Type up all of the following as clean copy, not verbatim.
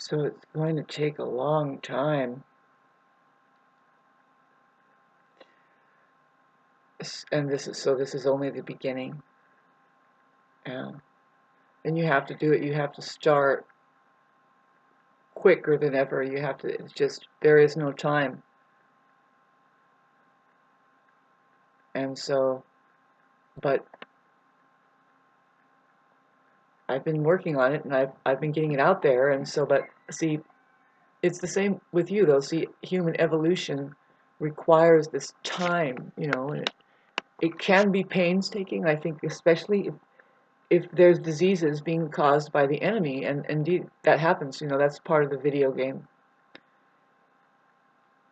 So it's going to take a long time. And this is only the beginning. And you have to do it. You have to start quicker than ever. You have to, it's just, there is no time. And so, but I've been working on it, and I've been getting it out there, and so, but see, it's the same with you though. See, human evolution requires this time, you know, and it can be painstaking, I think, especially if there's diseases being caused by the enemy, and indeed that happens, you know, that's part of the video game.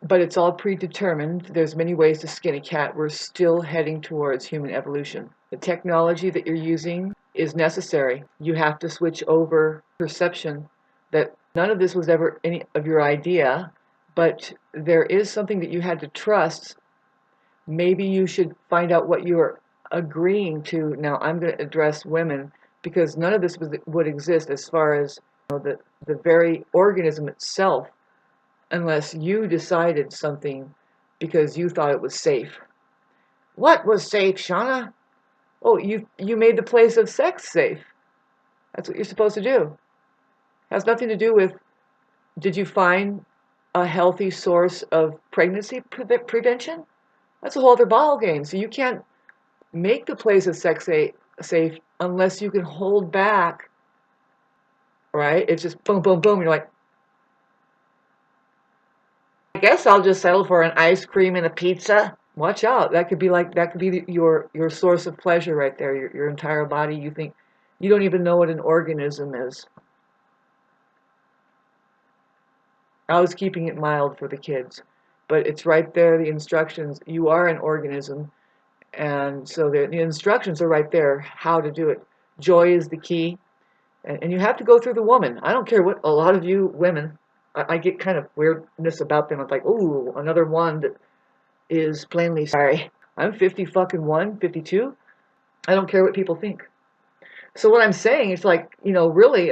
But it's all predetermined. There's many ways to skin a cat. We're still heading towards human evolution. The technology that you're using is necessary. You have to switch over perception that none of this was ever any of your idea, but there is something that you had to trust. Maybe you should find out what you're agreeing to. Now, I'm going to address women because none of this would exist as far as, you know, the very organism itself, unless you decided something because you thought it was safe. What was safe, Shauna? Oh, you made the place of sex safe. That's what you're supposed to do. It has nothing to do with, did you find a healthy source of pregnancy prevention? That's a whole other ball game. So you can't make the place of sex safe unless you can hold back, right? It's just boom, boom, boom. You're like, I guess I'll just settle for an ice cream and a pizza. Watch out. That could be your source of pleasure right there. Your entire body. You think you don't even know what an organism is. I was keeping it mild for the kids, but it's right there. The instructions. You are an organism, and so the instructions are right there. How to do it. Joy is the key, and you have to go through the woman. I don't care what a lot of you women. I get kind of weirdness about them. It's like, ooh, another one that is plainly sorry. I'm 50 fucking 52. I don't care what people think. So what I'm saying is like, you know, really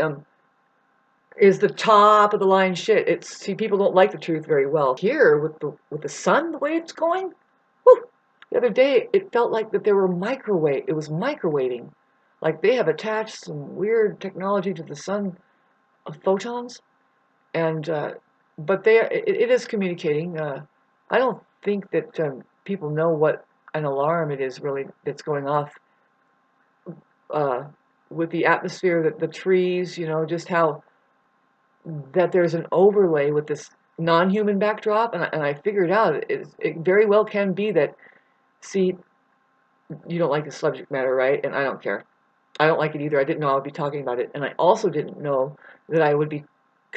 is the top of the line shit. It's, see, people don't like the truth very well. Here with the sun the way it's going, whew, the other day it felt like that there were it was microwaving. Like they have attached some weird technology to the sun of photons, and but it is communicating. I don't think that people know what an alarm it is really that's going off uh, with the atmosphere, the trees, you know, just how that there's an overlay with this non-human backdrop, and I figured out it very well can be that, see, you don't like the subject matter, right? And I don't care. I don't like it either. I didn't know I would be talking about it, and I also didn't know that I would be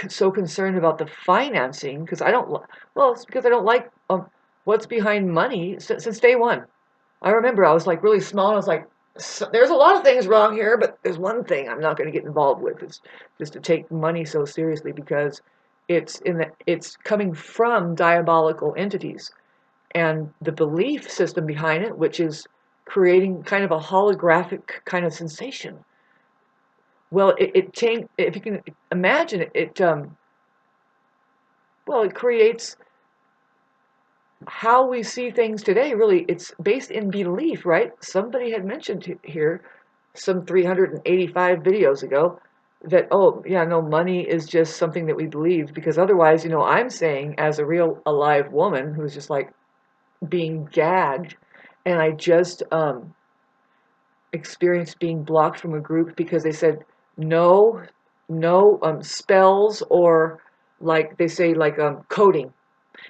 so concerned about the financing because I don't, well, it's because I don't like what's behind money since day one. I remember I was like really small, and I was like, so, there's a lot of things wrong here, but there's one thing I'm not going to get involved with. It's just to take money so seriously because it's coming from diabolical entities, and the belief system behind it, which is creating kind of a holographic kind of sensation. Well, it changed. If you can imagine it, well, it creates how we see things today. Really, it's based in belief, right? Somebody had mentioned here some 385 videos ago that, oh yeah, no, money is just something that we believe, because otherwise, you know, I'm saying as a real alive woman who's just like being gagged, and I just experienced being blocked from a group because they said no, no spells, or like they say, like coding.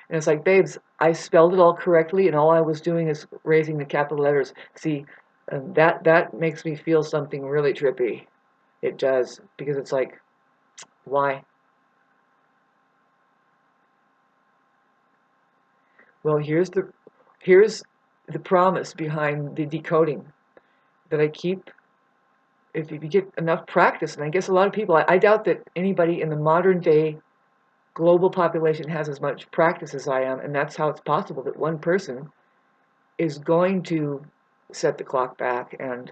And it's like, babes, I spelled it all correctly, and all I was doing is raising the capital letters. See, that makes me feel something really trippy. It does, because it's like, why? Well, here's the promise behind the decoding that I keep. If you get enough practice, and I guess a lot of people, I doubt that anybody in the modern day global population has as much practice as I am, and that's how it's possible that one person is going to set the clock back and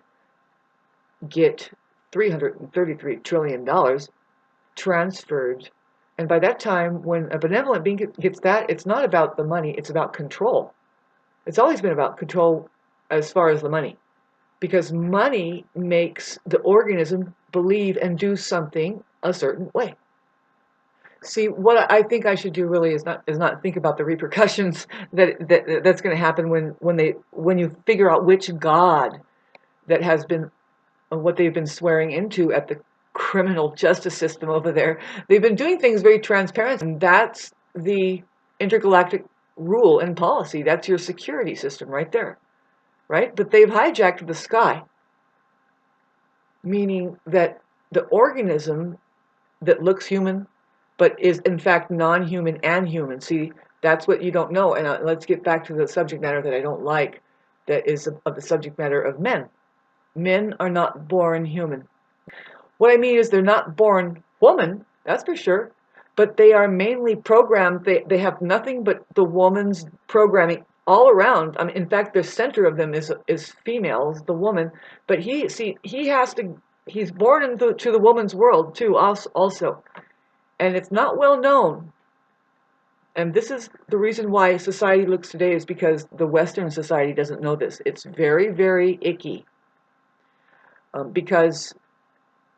get $333 trillion transferred And by that time, when a benevolent being gets that, it's not about the money, it's about control. It's always been about control as far as the money. Because money makes the organism believe and do something a certain way. See, what I think I should do really is not think about the repercussions that's going to happen when you figure out which God that has been what they've been swearing into at the criminal justice system over there. They've been doing things very transparent, and that's the intergalactic rule and policy. That's your security system right there, right? But they've hijacked the sky, meaning that the organism that looks human but is in fact non-human and human. See, that's what you don't know. And let's get back to the subject matter that I don't like, that is of the subject matter of men. Men are not born human. What I mean is they're not born woman, that's for sure, but they are mainly programmed. They have nothing but the woman's programming all around. I mean, in fact, the center of them is females, the woman. But he's born into the woman's world too, also. And it's not well known. And this is the reason why society looks today, is because the Western society doesn't know this. It's very, very icky. Because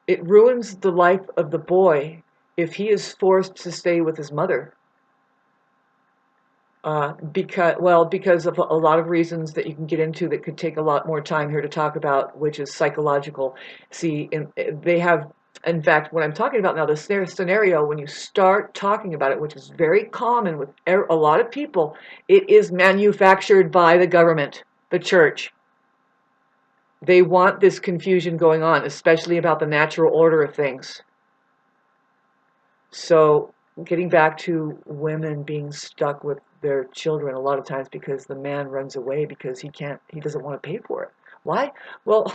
it ruins the life of the boy if he is forced to stay with his mother. Because of a lot of reasons that you can get into that could take a lot more time here to talk about, which is psychological. See, they have, in fact, what I'm talking about now, the scenario, when you start talking about it, which is very common with a lot of people, it is manufactured by the government, the church. They want this confusion going on, especially about the natural order of things. So, getting back to women being stuck with their children a lot of times because the man runs away because he doesn't want to pay for it. Why? Well,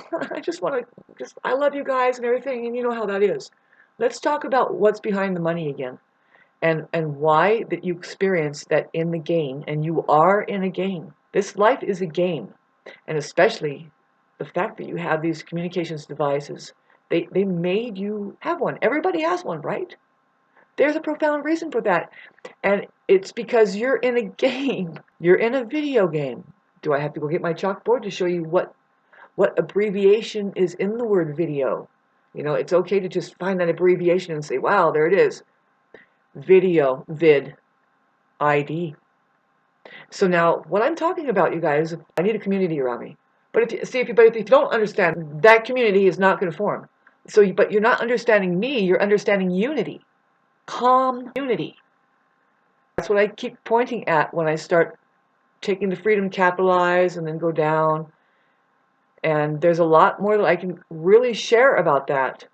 I love you guys and everything, and you know how that is. Let's talk about what's behind the money again, and why that you experience that in the game, and you are in a game. This life is a game, and especially the fact that you have these communications devices. They made you have one. Everybody has one, right? There's a profound reason for that. And it's because you're in a game. You're in a video game. Do I have to go get my chalkboard to show you what abbreviation is in the word video? You know, it's okay to just find that abbreviation and say, wow, there it is. Video, vid, ID. So now, what I'm talking about, you guys, I need a community around me. But if you don't understand, that community is not going to form. But you're not understanding me, you're understanding unity. Calm unity. That's what I keep pointing at when I start taking the freedom capitalize and then go down. And there's a lot more that I can really share about that.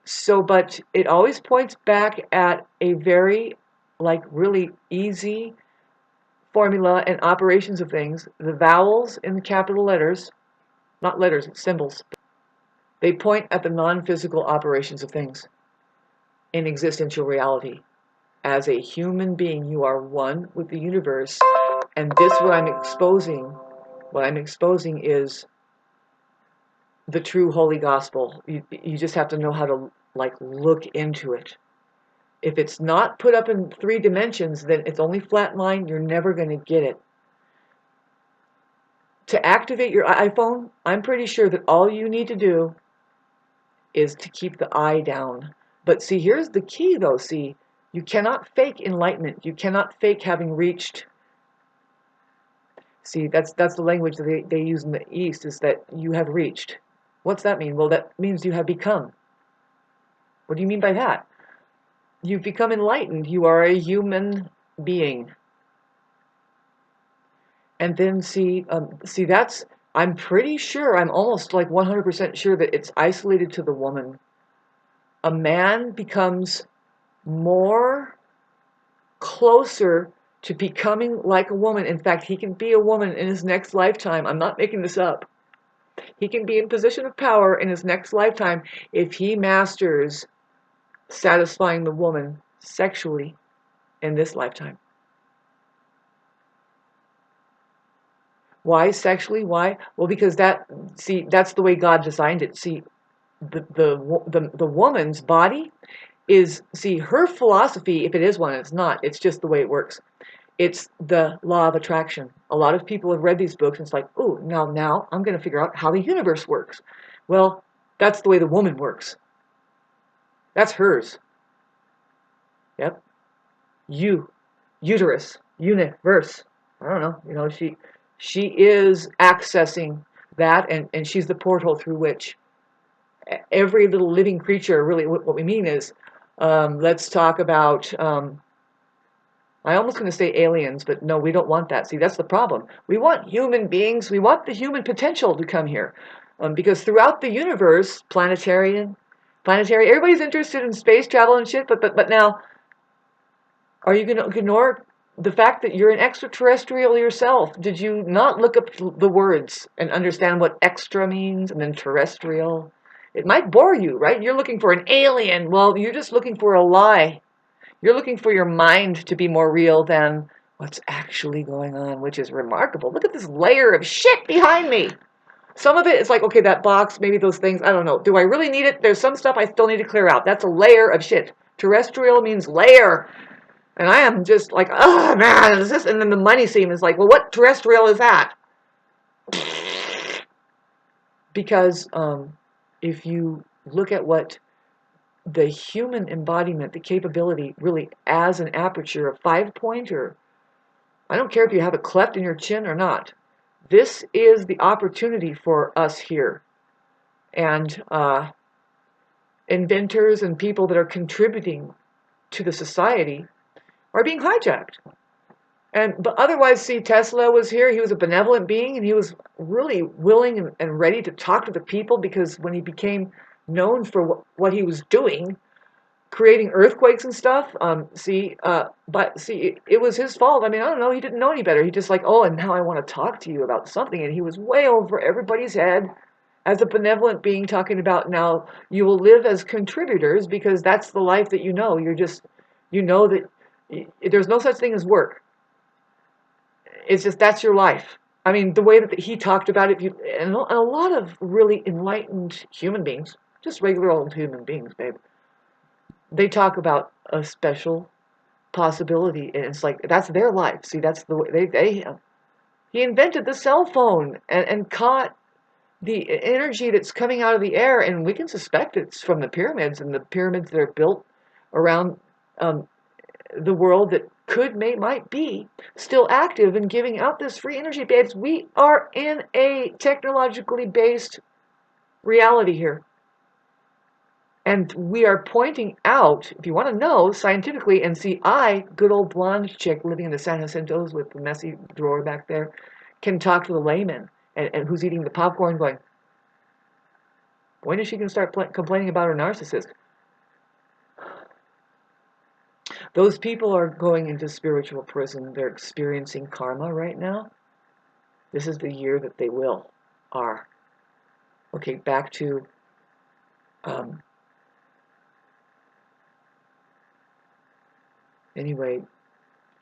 So, but it always points back at a very, really easy formula and operations of things. The vowels in the capital letters, not letters, it's symbols. They point at the non-physical operations of things in existential reality. As a human being, you are one with the universe. And this, what I'm exposing is the true holy gospel. You just have to know how to look into it. If it's not put up in 3 dimensions, then it's only flat line. You're never going to get it. To activate your iPhone, I'm pretty sure that all you need to do is to keep the eye down. But see, here's the key though. See, you cannot fake enlightenment. You cannot fake having reached. See, that's the language that they use in the East, is that you have reached. What's that mean? Well, that means you have become. What do you mean by that? You've become enlightened. You are a human being. And then see, that's, I'm pretty sure, I'm almost 100% sure that it's isolated to the woman. A man becomes more closer to becoming like a woman. In fact, he can be a woman in his next lifetime. I'm not making this up. He can be in position of power in his next lifetime if he masters satisfying the woman sexually in this lifetime. Why sexually? Why? Well, because that's the way God designed it. See, the woman's body is, see, her philosophy, if it is one, it's not. It's just the way it works. It's the law of attraction. A lot of people have read these books and it's like, oh, now I'm going to figure out how the universe works. Well, that's the way the woman works. That's hers. Yep. Uterus, universe. I don't know. You know, she is accessing that, and she's the portal through which every little living creature, really what we mean is, let's talk about, I almost going to say aliens, but no, we don't want that. See, that's the problem. We want human beings. We want the human potential to come here. Because throughout the universe, planetary, everybody's interested in space travel and shit, but now, are you going to ignore the fact that you're an extraterrestrial yourself? Did you not look up the words and understand what extra means and then terrestrial? It might bore you, right? You're looking for an alien. Well, you're just looking for a lie. You're looking for your mind to be more real than what's actually going on, which is remarkable. Look at this layer of shit behind me. Some of it is like, okay, that box, maybe those things, I don't know. Do I really need it? There's some stuff I still need to clear out. That's a layer of shit. Terrestrial means layer. And I am just like, oh man, is this? And then the money scene is like, well, what terrestrial is that? Because if you look at what the human embodiment, the capability, really as an aperture, a 5-pointer, I don't care if you have a cleft in your chin or not. This is the opportunity for us here. And inventors and people that are contributing to the society are being hijacked. But otherwise, see, Tesla was here. He was a benevolent being, and he was really willing and ready to talk to the people, because when he became known for what he was doing, creating earthquakes and stuff, but see, it was his fault. I mean, I don't know. He didn't know any better. He just like, oh, and now I want to talk to you about something. And he was way over everybody's head as a benevolent being, talking about, now you will live as contributors because that's the life that you know. You're just, you know that there's no such thing as work. It's just, that's your life. I mean, the way that he talked about it, and a lot of really enlightened human beings, just regular old human beings, babe, they talk about a special possibility, and it's like, that's their life. See, that's the way he invented the cell phone and caught the energy that's coming out of the air, and we can suspect it's from the pyramids, and the pyramids that are built around the world that might be still active and giving out this free energy, babes. We are in a technologically based reality here. And we are pointing out, if you want to know scientifically, and see, good old blonde chick living in the San Jacintos with the messy drawer back there, can talk to the layman and who's eating the popcorn going, when is she going to start complaining about her narcissist? Those people are going into spiritual prison. They're experiencing karma right now. This is the year that they are. Okay, back to anyway,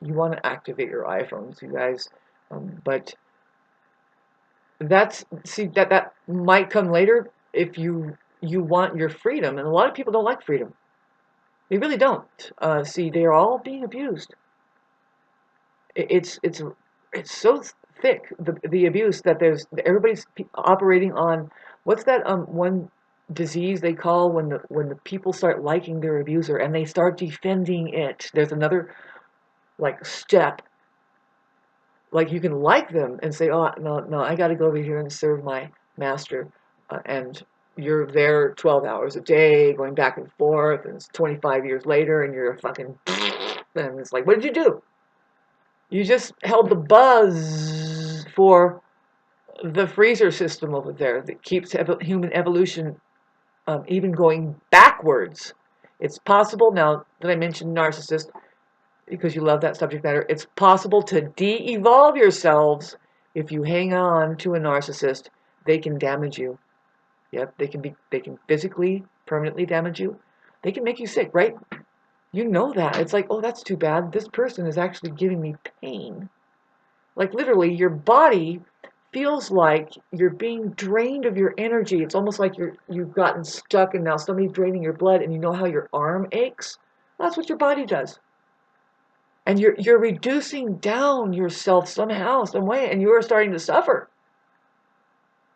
you want to activate your iPhones, you guys, but that might come later if you want your freedom, and a lot of people don't like freedom. They really don't. See, they are all being abused. It's so thick, the abuse, that everybody's operating on, what's that one disease they call when the people start liking their abuser and they start defending it. There's another like step. Like, you can like them and say, oh no, I got to go over here and serve my master, and you're there 12 hours a day, going back and forth, and it's 25 years later, and you're a fucking, and it's like, what did you do? You just held the buzz for the freezer system over there that keeps human evolution even going backwards. It's possible, now that I mentioned narcissist, because you love that subject matter, it's possible to de-evolve yourselves. If you hang on to a narcissist, they can damage you. Yep, they can physically, permanently damage you. They can make you sick, right? You know that. It's like, oh, that's too bad. This person is actually giving me pain. Like, literally, your body feels like you're being drained of your energy. It's almost like you've gotten stuck and now somebody's draining your blood, and you know how your arm aches? That's what your body does. And you're reducing down yourself somehow, some way, and you are starting to suffer.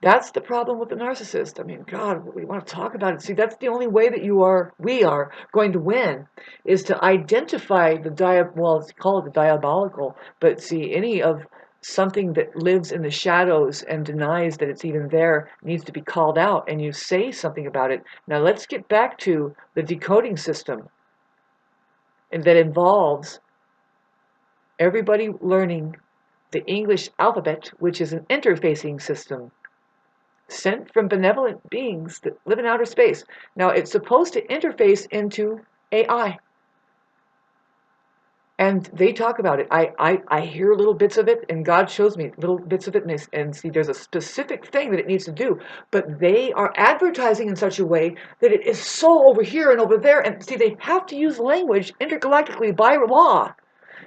That's the problem with the narcissist. I mean, God, we want to talk about it. See, that's the only way that we are going to win, is to identify well, call it the diabolical, but see, any of something that lives in the shadows and denies that it's even there needs to be called out, and you say something about it. Now, let's get back to the decoding system, and that involves everybody learning the English alphabet, which is an interfacing system sent from benevolent beings that live in outer space. Now, it's supposed to interface into AI. And they talk about it. I hear little bits of it, and God shows me little bits of it, and see, there's a specific thing that it needs to do. But they are advertising in such a way that it is so over here and over there. And see, they have to use language intergalactically by law.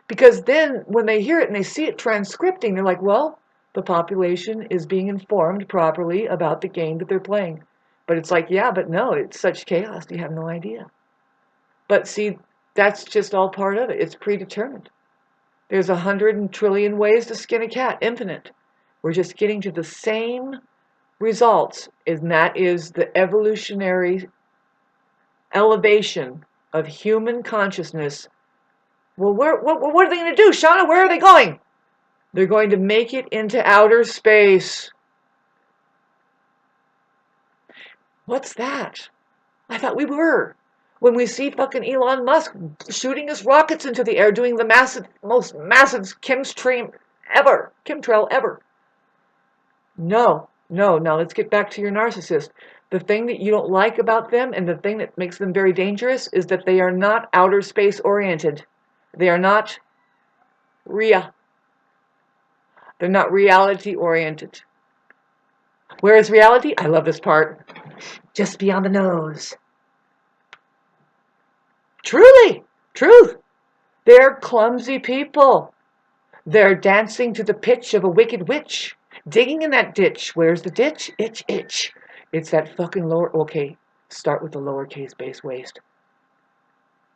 Because then when they hear it and they see it transcripting, they're like, well, the population is being informed properly about the game that they're playing. But it's like, yeah, but no, it's such chaos, you have no idea. But see, that's just all part of it. It's predetermined. There's 100 trillion ways to skin a cat, infinite. We're just getting to the same results, and that is the evolutionary elevation of human consciousness. Well, what are they going to do, Shauna? Where are they going? They're going to make it into outer space. What's that? I thought we were. When we see fucking Elon Musk shooting his rockets into the air, doing the most massive chemtrail ever. No. Now let's get back to your narcissist. The thing that you don't like about them, and the thing that makes them very dangerous, is that they are not outer space oriented. They are not They're not reality oriented. Where is reality? I love this part. Just beyond the nose. Truly, truth. They're clumsy people. They're dancing to the pitch of a wicked witch, digging in that ditch. Where's the ditch? Itch. It's that fucking okay, start with the lowercase base waist.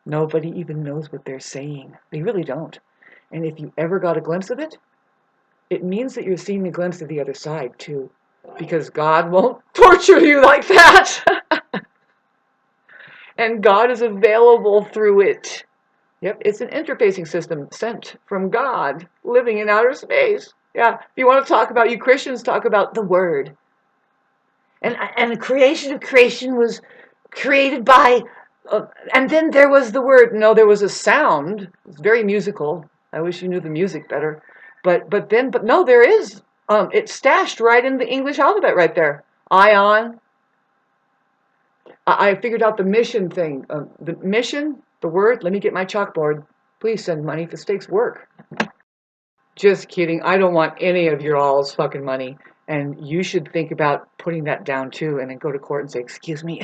Nobody even knows what they're saying. They really don't. And if you ever got a glimpse of it, it means that you're seeing a glimpse of the other side, too. Because God won't torture you like that. And God is available through it. Yep, it's an interfacing system sent from God, living in outer space. Yeah, if you want to talk about, you Christians talk about the Word. And the creation of creation was created by, and then there was the Word. No, there was a sound. It's very musical. I wish you knew the music better. But no, there is. It's stashed right in the English alphabet right there. Ion. I figured out the mission thing. The mission, the word, let me get my chalkboard. Please send money if the stakes work. Just kidding. I don't want any of your all's fucking money. And you should think about putting that down too, and then go to court and say, excuse me.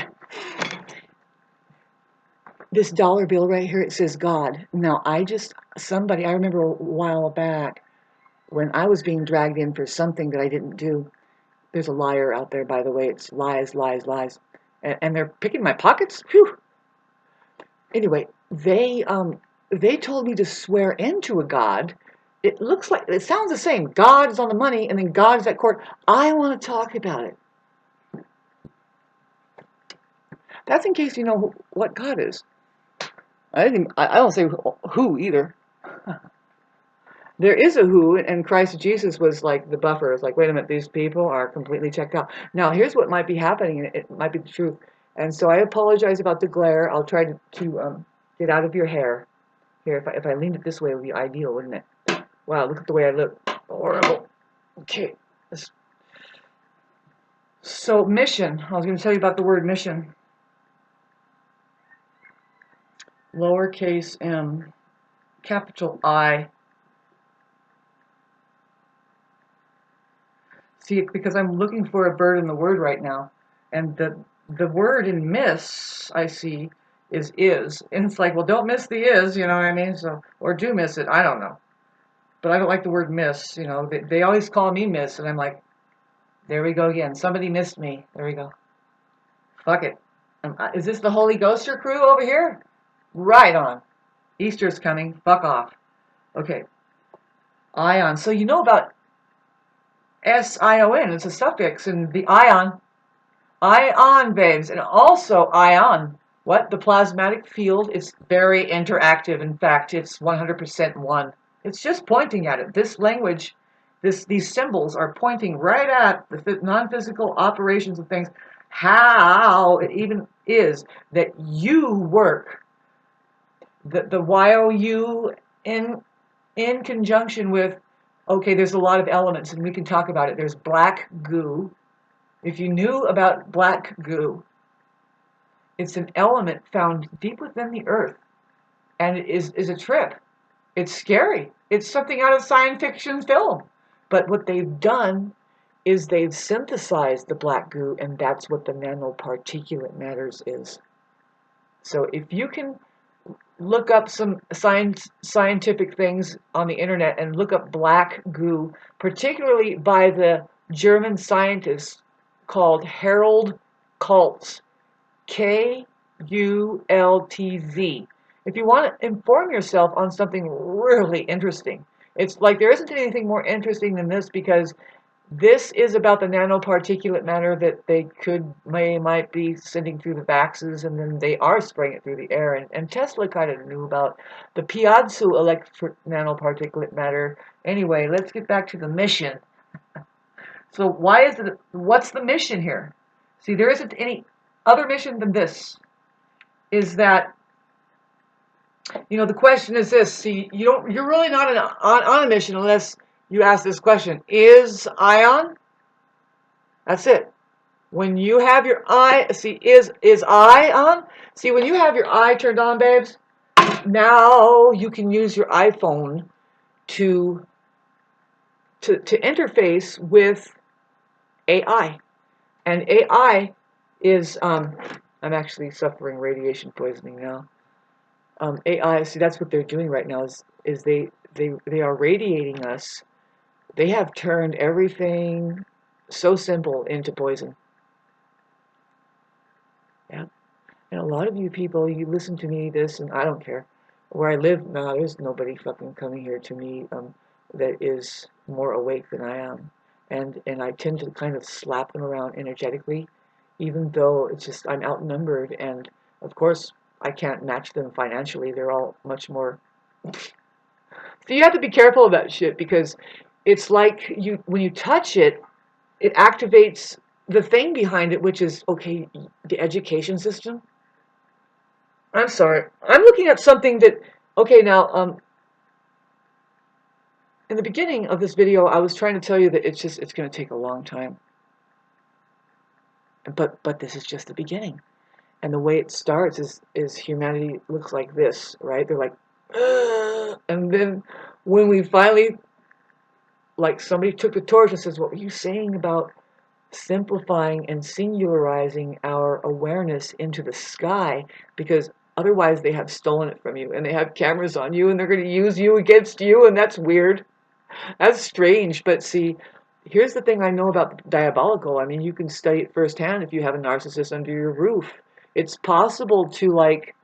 This dollar bill right here, it says God. Now, I remember a while back when I was being dragged in for something that I didn't do. There's a liar out there, by the way. It's lies. And they're picking my pockets. Phew. Anyway, they told me to swear into a God. It sounds the same. God is on the money, and then God is at court. I want to talk about it. That's in case you know what God is. I don't say who either. There is a who, and Christ Jesus was like the buffer. It's like, wait a minute, these people are completely checked out. Now, here's what might be happening, and it might be the truth. And so I apologize about the glare. I'll try to get out of your hair. Here, if I leaned it this way, it would be ideal, wouldn't it? Wow, look at the way I look. Horrible. Okay. So, mission. I was going to tell you about the word mission. Lowercase m, capital I. See, because I'm looking for a bird in the word right now. And the word in miss, I see, is. And it's like, well, don't miss the is, you know what I mean? So, or do miss it, I don't know. But I don't like the word miss, you know. They always call me miss, and I'm like, There we go again. Somebody missed me. There we go. Fuck it. Is this the Holy Ghoster crew over here? Right on. Easter's coming. Fuck off. Okay. Ion. So you know about SION. It's a suffix in the ion. Ion, babes. And also ion. What? The plasmatic field is very interactive. In fact, it's 100% one. It's just pointing at it. This language, these symbols are pointing right at the non-physical operations of things. How it even is that you work. The YOU in conjunction with, okay, there's a lot of elements and we can talk about it. There's black goo. If you knew about black goo, it's an element found deep within the earth, and it is a trip. It's scary. It's something out of science fiction film. But what they've done is they've synthesized the black goo, and that's what the nanoparticulate matters is. So if you can look up some scientific things on the internet and look up black goo, particularly by the German scientist called Harold Kultz, Kultz. If you want to inform yourself on something really interesting, it's like there isn't anything more interesting than this, because this is about the nanoparticulate matter that they might be sending through the vaxes, and then they are spraying it through the air. And Tesla kind of knew about the Piazzu electric nanoparticulate matter. Anyway, let's get back to the mission. So what's the mission here? See, there isn't any other mission than this. Is that, the question is this. See, you're really not on a mission unless you ask this question. Is ion? That's it. When you have your eye, see, is eye on? See, when you have your eye turned on, babes, now you can use your iPhone to interface with AI. And AI is, I'm actually suffering radiation poisoning now. AI, see, that's what they're doing right now, is they are radiating us. They have turned everything so simple into poison. Yeah. And a lot of you people, you listen to me this, and I don't care. Where I live now, there's nobody fucking coming here to me that is more awake than I am. And I tend to kind of slap them around energetically, even though it's just I'm outnumbered, and of course I can't match them financially. They're all much more. So you have to be careful of that shit, because it's like when you touch it, it activates the thing behind it, which is, okay, the education system. I'm sorry. I'm looking at something that, okay, now, in the beginning of this video, I was trying to tell you that it's going to take a long time. But this is just the beginning. And the way it starts is humanity looks like this, right? They're like, ugh. And then when we finally, like, somebody took the torch and says, what were you saying about simplifying and singularizing our awareness into the sky? Because otherwise they have stolen it from you, and they have cameras on you, and they're going to use you against you, and that's weird. That's strange. But see, here's the thing I know about diabolical. I mean, you can study it firsthand if you have a narcissist under your roof. It's possible to, like,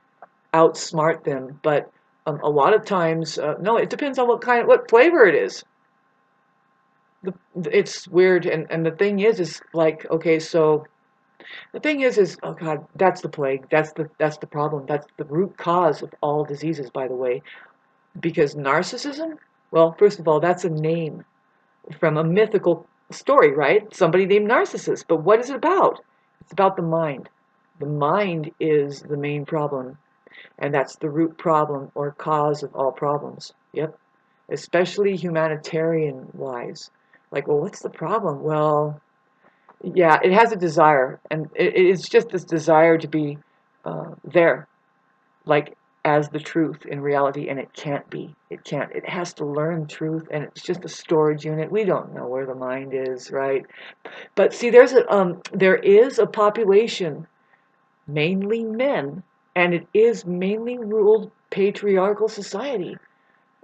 outsmart them, but a lot of times, no, it depends on what flavor it is. It's weird, and the thing is like, okay, so the thing is, oh God, that's the plague. That's the problem. That's the root cause of all diseases, by the way. Because narcissism, well, first of all, that's a name from a mythical story, right? Somebody named Narcissus. But what is it about? It's about the mind. The mind is the main problem, and that's the root problem or cause of all problems. Yep. Especially humanitarian-wise. Like, well, what's the problem? Well, yeah, it has a desire, and it's just this desire to be there, like, as the truth in reality, and it can't be. It can't. It has to learn truth, and it's just a storage unit. We don't know where the mind is, right? But see, there is a population, mainly men, and it is mainly ruled patriarchal society.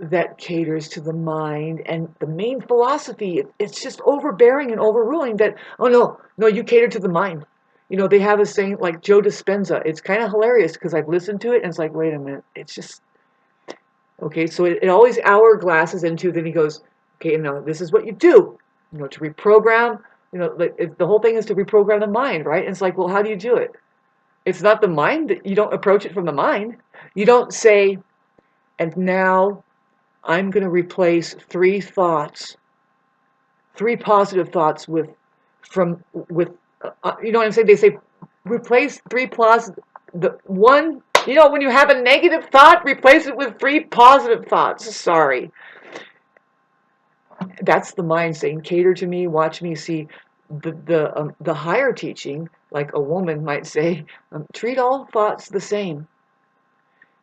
that caters to the mind, and the main philosophy, it's just overbearing and overruling that, oh no, you cater to the mind. They have a saying like Joe Dispenza. It's kind of hilarious because I've listened to it and it's like, wait a minute, it's just, okay, so it always hourglasses into, then he goes, okay, this is what you do, to reprogram, the whole thing is to reprogram the mind, right? And it's like, well, how do you do it? It's not the mind, that you don't approach it from the mind. You don't say, and now I'm going to replace 3 thoughts, 3 positive thoughts with, you know what I'm saying? They say replace 3 positive, the one, when you have a negative thought, replace it with 3 positive thoughts. Sorry. That's the mind saying, cater to me, watch me. See, the higher teaching, like a woman might say, treat all thoughts the same.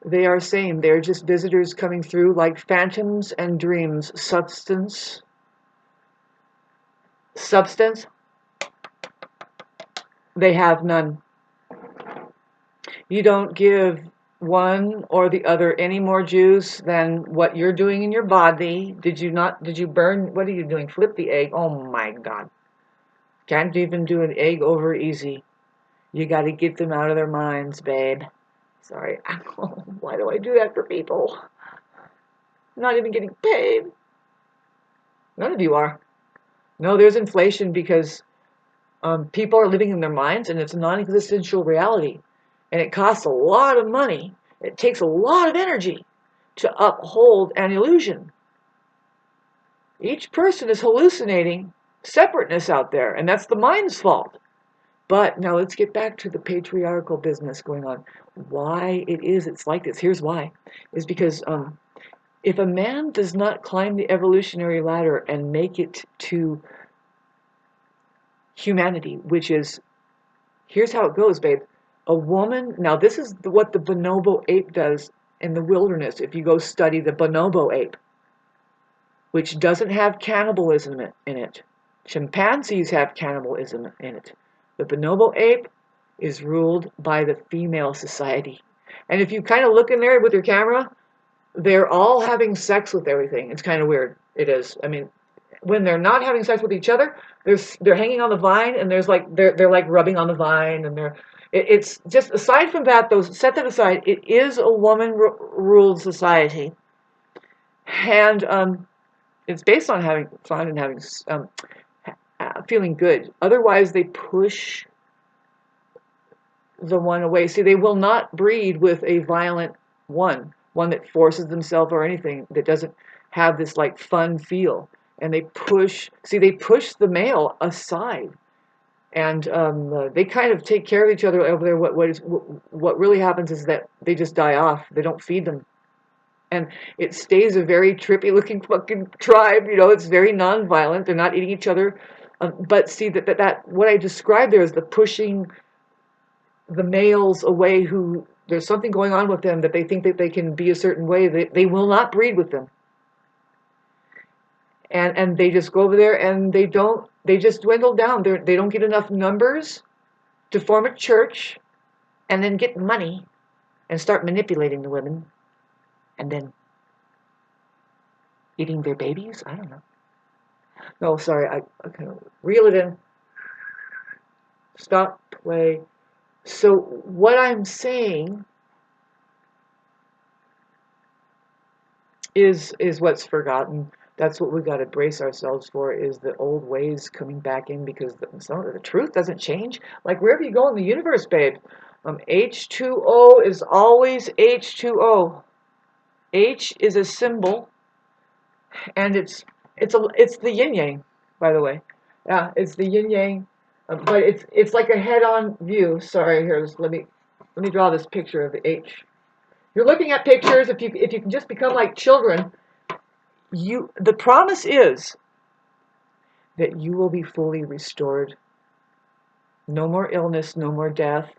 They are same. They're just visitors coming through like phantoms and dreams. Substance, they have none. You don't give one or the other any more juice than what you're doing in your body. Did you burn, what are you doing? Flip the egg. Oh my God. Can't even do an egg over easy. You got to get them out of their minds, babe. Sorry. Why do I do that for people? I'm not even getting paid. None of you are. No, there's inflation because people are living in their minds, and it's a non-existential reality. And it costs a lot of money. It takes a lot of energy to uphold an illusion. Each person is hallucinating separateness out there, and that's the mind's fault. But now let's get back to the patriarchal business going on. Why it's like this. Here's why. Is because if a man does not climb the evolutionary ladder and make it to humanity, which is, here's how it goes, babe. A woman, now this is what the bonobo ape does in the wilderness. If you go study the bonobo ape, which doesn't have cannibalism in it. Chimpanzees have cannibalism in it. The bonobo ape is ruled by the female society. And if you kind of look in there with your camera, they're all having sex with everything. It's kind of weird. It is. I mean, when they're not having sex with each other, they're hanging on the vine, and there's like they're like rubbing on the vine, and it's just, aside from that, those, set that aside. It is a woman-ruled society, and it's based on having fun and having feeling good. Otherwise, they push the one away. See, they will not breed with a violent one that forces themselves or anything, that doesn't have this like fun feel. And they push the male aside, and they kind of take care of each other over there. What really happens is that they just die off. They don't feed them, and it stays a very trippy looking fucking tribe. It's very non-violent. They're not eating each other, but see that what I described there is the pushing the males away, who there's something going on with them that they think that they can be a certain way. They will not breed with them. And they just go over there, and they just dwindle down. They don't get enough numbers to form a church and then get money and start manipulating the women and then eating their babies. I don't know. No, sorry, I kind of reel it in. Stop, play. So what I'm saying is what's forgotten. That's what we got to brace ourselves for, is the old ways coming back in, because the truth doesn't change. Like wherever you go in the universe, babe, H2O is always H2O. H is a symbol, and it's the yin yang, by the way. Yeah, it's the yin yang, but it's like a head-on view. Sorry, here, let me draw this picture of the H. You're looking at pictures. If you can just become like children, the promise is that you will be fully restored. No more illness, no more death,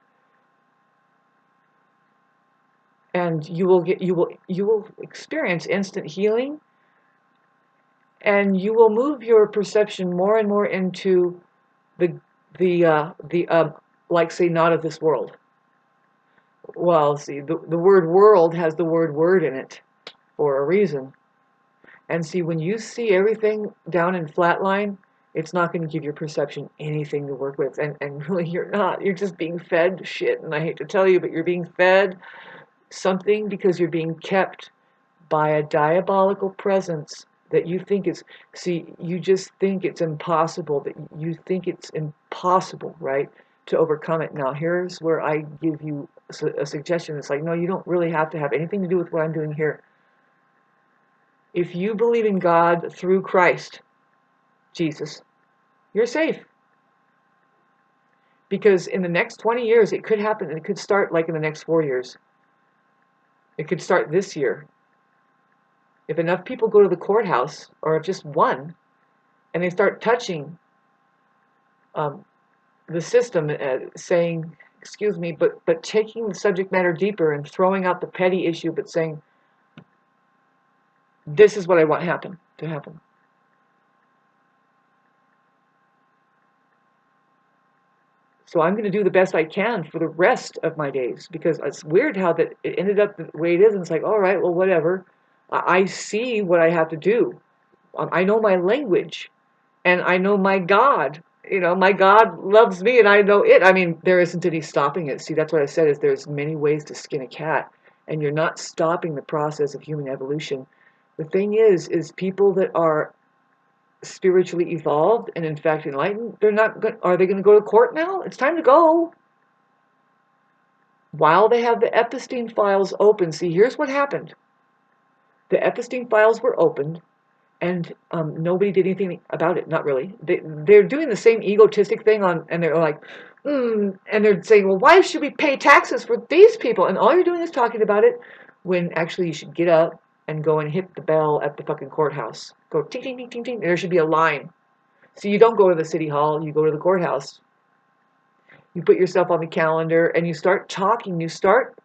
and you will experience instant healing, and you will move your perception more and more into the like, say, not of this world. Well, see, the word world has the word in it for a reason. And see, when you see everything down in flatline, it's not going to give your perception anything to work with. And really, you're not. You're just being fed shit. And I hate to tell you, but you're being fed something because you're being kept by a diabolical presence that you think is, see, you just think it's impossible, that you think it's impossible, right, to overcome it. Now, here's where I give you a suggestion. It's like, no, you don't really have to have anything to do with what I'm doing here. If you believe in God through Christ, Jesus, you're safe. Because in the next 20 years, it could happen, and it could start like in the next 4 years. It could start this year. If enough people go to the courthouse, or if just one, and they start touching the system, saying, excuse me, but taking the subject matter deeper and throwing out the petty issue, but saying, this is what I want to happen. So I'm going to do the best I can for the rest of my days, because it's weird how that it ended up the way it is, and it's like, all right, well, whatever. I see what I have to do. I know my language, and I know my God. You know, my God loves me, and I know it. I mean, there isn't any stopping it. See, that's what I said, is there's many ways to skin a cat, and you're not stopping the process of human evolution. The thing is people that are spiritually evolved and in fact enlightened, they're not good. Are they going to go to court now? It's time to go. While they have the Epstein files open, see, here's what happened. The Epstein files were opened, and nobody did anything about it. Not really. They're doing the same egotistic thing and they're like, and they're saying, well, why should we pay taxes for these people? And all you're doing is talking about it, when actually you should get up and go and hit the bell at the fucking courthouse. Go ting, ting, ting, ting, ting. There should be a line. So you don't go to the city hall, you go to the courthouse. You put yourself on the calendar and you start talking. You start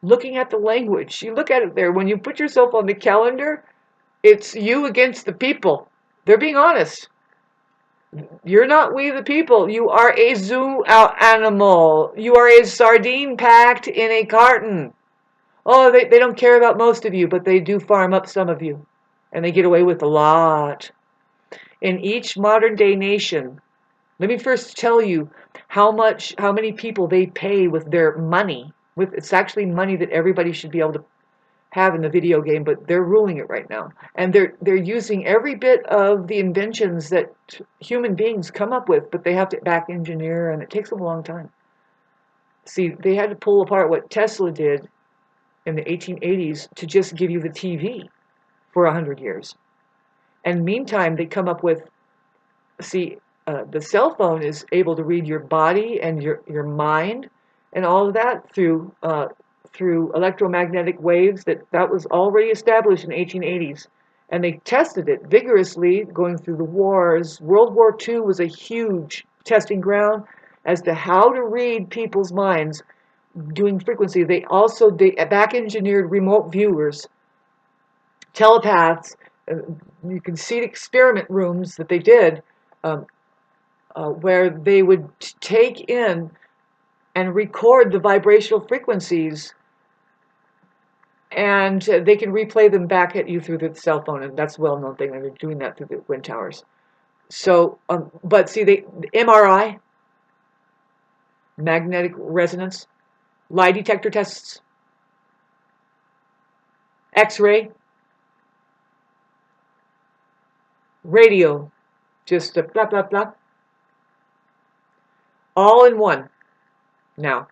looking at the language. You look at it there. When you put yourself on the calendar, it's you against the people. They're being honest. You're not we the people. You are a zoo animal. You are a sardine packed in a carton. Oh, they don't care about most of you, but they do farm up some of you. And they get away with a lot. In each modern day nation, let me first tell you how many people they pay with their money. It's actually money that everybody should be able to have in the video game, but they're ruling it right now. And they're using every bit of the inventions that human beings come up with, but they have to back engineer, and it takes them a long time. See, they had to pull apart what Tesla did in the 1880s to just give you the TV for 100 years. And meantime, they come up with, see, the cell phone is able to read your body and your mind and all of that through electromagnetic waves. That was already established in the 1880s. And they tested it vigorously going through the wars. World War II was a huge testing ground as to how to read people's minds doing frequency. They back engineered remote viewers, telepaths. You can see the experiment rooms that they did, where they would take in and record the vibrational frequencies, and they can replay them back at you through the cell phone, and that's a well-known thing. They're doing that through the wind towers. So, but see, the MRI, magnetic resonance, lie detector tests, X-ray, radio, just blah, blah, blah. All in one now.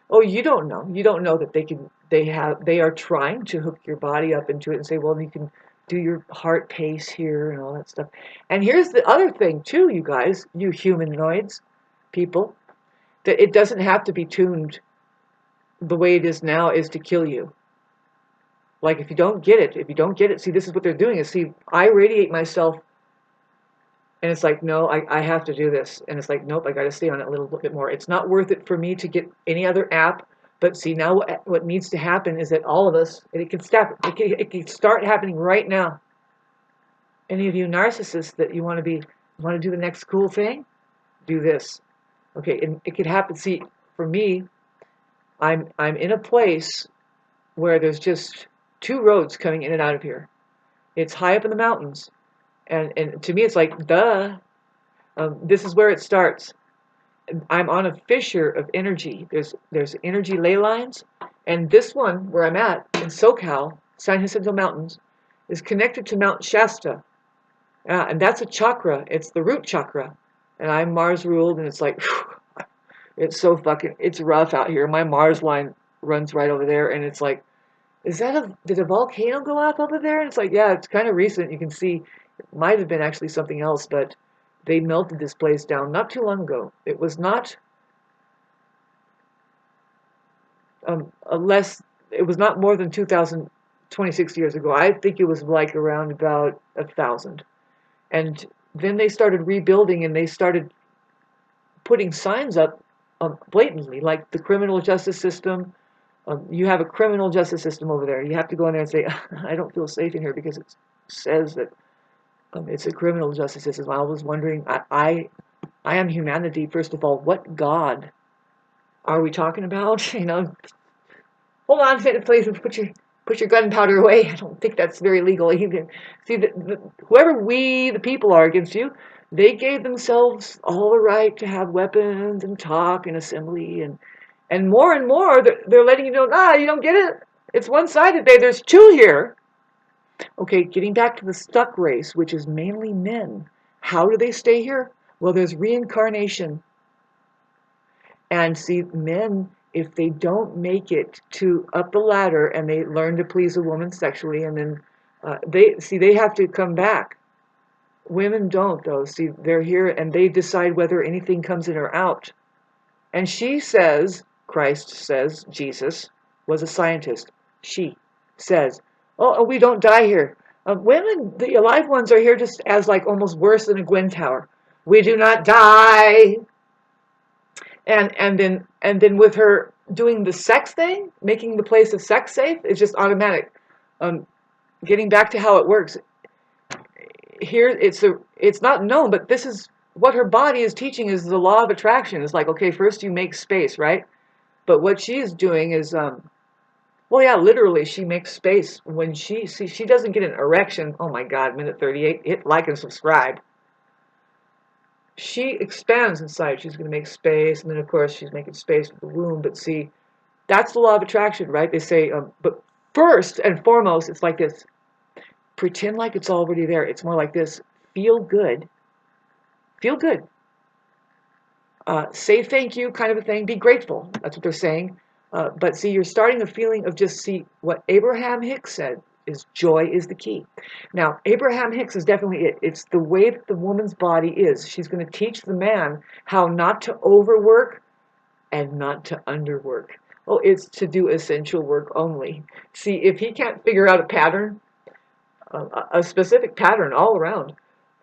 Oh, you don't know. You don't know that they are trying to hook your body up into it and say, well, you can do your heart pace here and all that stuff. And here's the other thing too, you guys, you humanoids, people, that it doesn't have to be tuned the way it is now is to kill you. Like if you don't get it, see, this is what they're doing is, see, I radiate myself, and it's like, no, I have to do this. And it's like, nope, I got to stay on it a little bit more. It's not worth it for me to get any other app. But see, now what needs to happen is that all of us, and it can start happening right now. Any of you narcissists that you want to do the next cool thing, do this. Okay, and it could happen. See, for me, I'm in a place where there's just 2 roads coming in and out of here. It's high up in the mountains. And to me, it's like, duh. This is where it starts. I'm on a fissure of energy. There's energy ley lines, and this one where I'm at in SoCal, San Jacinto Mountains, is connected to Mount Shasta, and that's a chakra. It's the root chakra, and I'm Mars ruled, and it's like, whew, it's so fucking, it's rough out here. My Mars line runs right over there, and it's like, did a volcano go off over there? And it's like, yeah, it's kind of recent. You can see it might have been actually something else, but they melted this place down not too long ago. It was not it was not more than 2,026 years ago. I think it was like around about 1,000. And then they started rebuilding, and they started putting signs up blatantly, like the criminal justice system. You have a criminal justice system over there. You have to go in there and say, I don't feel safe in here because it says that it's a criminal justice system. I was wondering, I am humanity, first of all. What God are we talking about? You know, hold on, please, put your gunpowder away. I don't think that's very legal either. See, whoever we, the people, are against you, they gave themselves all the right to have weapons and talk and assembly, and more, they're letting you know, nah, you don't get it. It's one-sided. There's two here. Okay, getting back to the stuck race, which is mainly men. How do they stay here? Well, there's reincarnation. And see, men, if they don't make it to up the ladder and they learn to please a woman sexually, and then they have to come back. Women don't, though. See, they're here and they decide whether anything comes in or out. And she says, Christ says, Jesus was a scientist. She says, oh, we don't die here. Women, the alive ones, are here just as like almost worse than a Gwen Tower. We do not die. And then with her doing the sex thing, making the place of sex safe, it's just automatic. Getting back to how it works. Here, it's not known, but this is what her body is teaching is the law of attraction. It's like, okay, first you make space, right? But what she is doing is, well, yeah, literally, she makes space. When she doesn't get an erection. Oh my God, minute 38. Hit like and subscribe. She expands inside. She's going to make space, and then of course she's making space for the womb. But see, that's the law of attraction, right? They say, but first and foremost, it's like this. Pretend like it's already there. It's more like this. Feel good. Feel good. Say thank you, kind of a thing. Be grateful. That's what they're saying. But see, you're starting a feeling of just see what Abraham Hicks said is joy is the key. Now, Abraham Hicks is definitely it. It's the way that the woman's body is. She's going to teach the man how not to overwork and not to underwork. Well, it's to do essential work only. See, if he can't figure out a pattern, a specific pattern all around,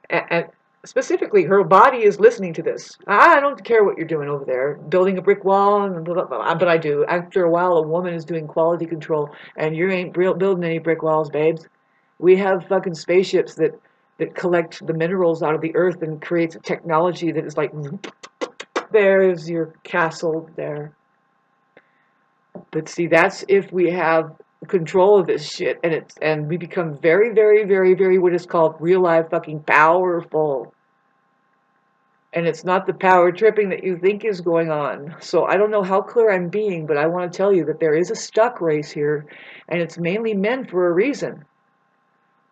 and specifically her body is listening to this. I don't care what you're doing over there, building a brick wall, and blah, blah, blah, but I do. After a while, a woman is doing quality control, and you ain't building any brick walls, babes. We have fucking spaceships that collect the minerals out of the earth and creates a technology that is like, there's your castle there. But see, that's if we have control of this shit, and we become very, very, very, very what is called real life fucking powerful. And it's not the power tripping that you think is going on. So I don't know how clear I'm being, but I want to tell you that there is a stuck race here, and it's mainly men for a reason.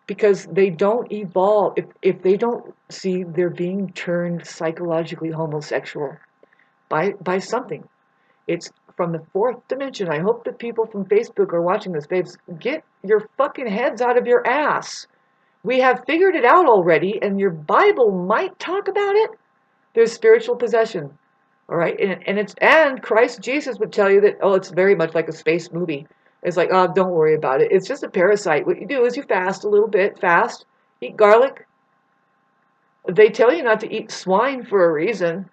Because they don't evolve. If they don't see, they're being turned psychologically homosexual by something. It's from the fourth dimension. I hope that people from Facebook are watching this, babes. Get your fucking heads out of your ass. We have figured it out already, and your Bible might talk about it. There's spiritual possession, all right? And Christ Jesus would tell you that, oh, it's very much like a space movie. It's like, oh, don't worry about it. It's just a parasite. What you do is you fast a little bit, eat garlic. They tell you not to eat swine for a reason.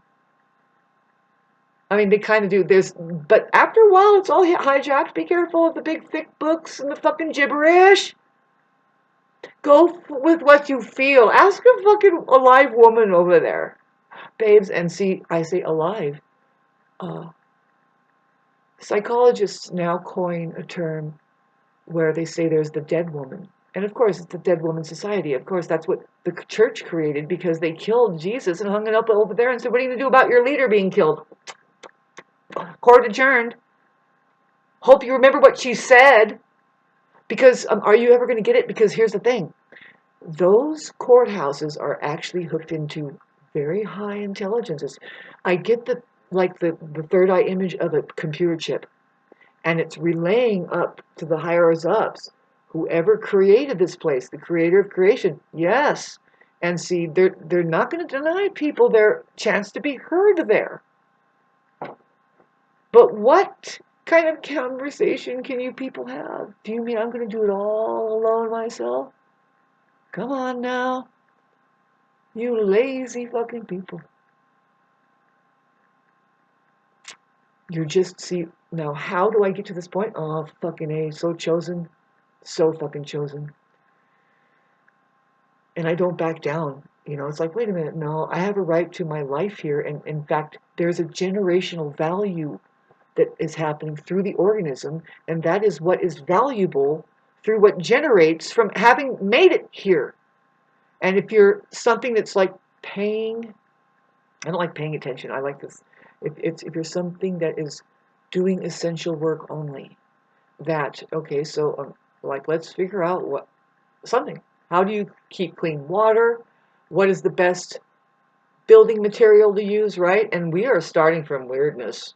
I mean, they kind of do this, but after a while, it's all hijacked. Be careful of the big, thick books and the fucking gibberish. Go with what you feel. Ask a fucking alive woman over there, babes, and see, I say alive. Psychologists now coin a term where they say there's the dead woman. And of course, it's the dead woman society. Of course, that's what the church created because they killed Jesus and hung it up over there and said, what are you going to do about your leader being killed? Court adjourned. Hope you remember what she said. Because are you ever going to get it? Because here's the thing. Those courthouses are actually hooked into very high intelligences. I get the third eye image of a computer chip, and it's relaying up to the higher ups. Whoever created this place, the creator of creation, yes. And see, they're not going to deny people their chance to be heard there. But what kind of conversation can you people have? Do you mean I'm going to do it all alone myself? Come on now. You lazy fucking people. You're just, see, now how do I get to this point? Oh, fucking A, so chosen. So fucking chosen. And I don't back down. You know, it's like, wait a minute, no, I have a right to my life here. And in fact, there's a generational value that is happening through the organism. And that is what is valuable through what generates from having made it here. And if you're something that's like paying, I don't like paying attention. I like this. If you're something that is doing essential work only, that, okay, so like let's figure out what something. How do you keep clean water? What is the best building material to use, right? And we are starting from weirdness,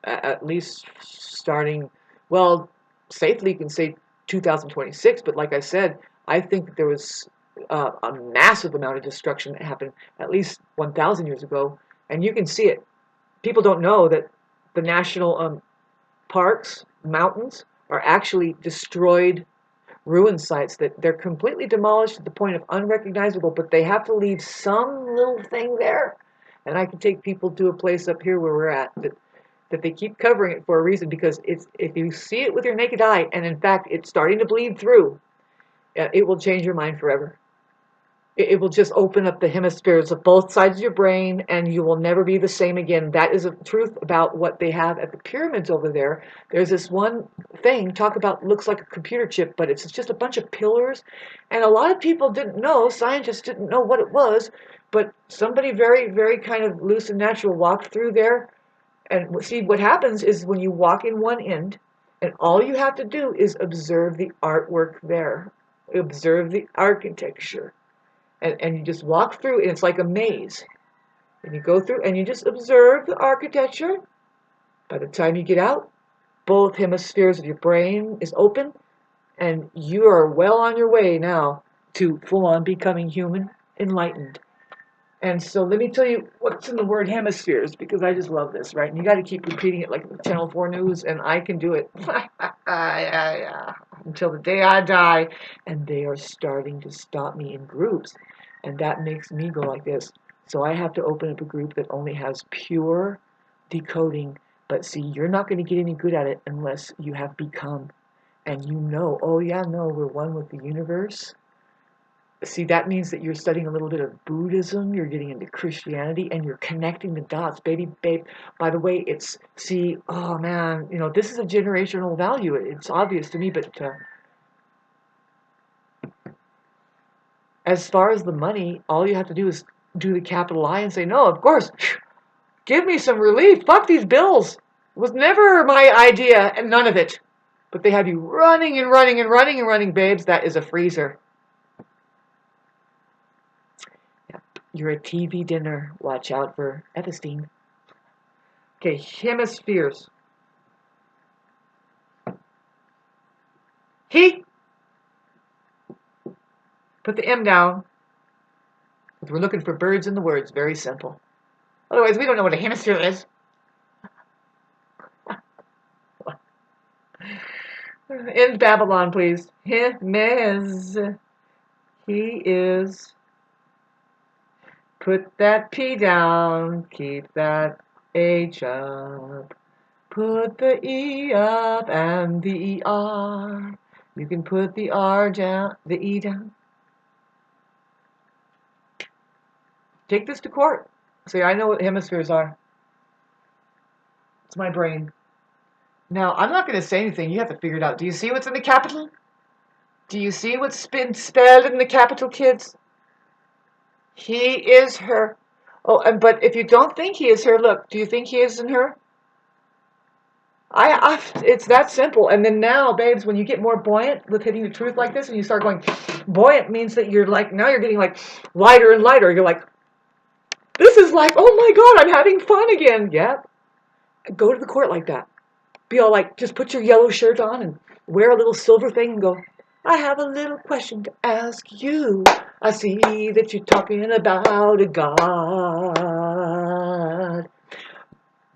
at least starting, well, safely you can say 2026, but like I said, I think that there was a massive amount of destruction that happened at least 1,000 years ago, and you can see it. People don't know that the national parks, mountains, are actually destroyed ruin sites, that they're completely demolished to the point of unrecognizable, but they have to leave some little thing there. And I can take people to a place up here where we're at that they keep covering it for a reason, because it's, if you see it with your naked eye, and in fact it's starting to bleed through, it will change your mind forever. It will just open up the hemispheres of both sides of your brain, and you will never be the same again. That is a truth about what they have at the pyramids over there. There's this one thing, talk about, looks like a computer chip, but it's just a bunch of pillars. And a lot of people didn't know, scientists didn't know what it was, but somebody very, very kind of loose and natural walked through there. And see, what happens is when you walk in one end, and all you have to do is observe the artwork there, observe the architecture. And you just walk through, and it's like a maze. And you go through, and you just observe the architecture. By the time you get out, both hemispheres of your brain is open, and you are well on your way now to full-on becoming human, enlightened. And so let me tell you what's in the word hemispheres, because I just love this, right? And you got to keep repeating it like the Channel 4 News, and I can do it until the day I die. And they are starting to stop me in groups, and that makes me go like this. So I have to open up a group that only has pure decoding. But see, you're not going to get any good at it unless you have become, and you know, oh yeah, no, we're one with the universe. See, that means that you're studying a little bit of Buddhism, you're getting into Christianity, and you're connecting the dots, baby, babe. By the way, it's, see, oh man, you know, this is a generational value. It's obvious to me, but as far as the money, all you have to do is do the capital I and say, no, of course, give me some relief. Fuck these bills. It was never my idea, and none of it. But they have you running and running and running and running, babes. That is a freezer. You're a TV dinner. Watch out for Epstein. Okay, hemispheres. He. Put the M down. We're looking for birds in the words. Very simple. Otherwise, we don't know what a hemisphere is. In Babylon, please. Hemis. He is. Put that P down. Keep that H up. Put the E up and the ER. You can put the R down, the E down. Take this to court. Say, I know what hemispheres are. It's my brain. Now, I'm not going to say anything. You have to figure it out. Do you see what's in the capital? Do you see what's been spelled in the capital, kids? He is her. Oh, but if you don't think he is her, look, do you think he is in her? It's that simple. And then now, babes, when you get more buoyant with hitting the truth like this, and you start going, buoyant means that you're like, now you're getting like lighter and lighter. You're like, this is like, oh my God, I'm having fun again. Yeah. Go to the court like that. Be all like, just put your yellow shirt on and wear a little silver thing and go, I have a little question to ask you. I see that you're talking about a God.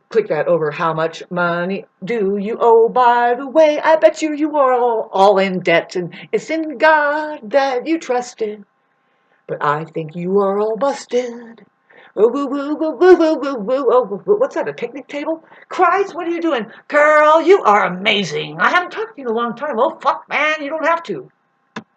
Click that over. How much money do you owe? By the way, I bet you are all in debt, and it's in God that you trusted. But I think you are all busted. Woo, woo, woo, woo, woo, woo, woo, woo. Oh, what's that, a picnic table? Christ, what are you doing? Girl, you are amazing. I haven't talked to you in a long time. Oh, fuck, man, you don't have to.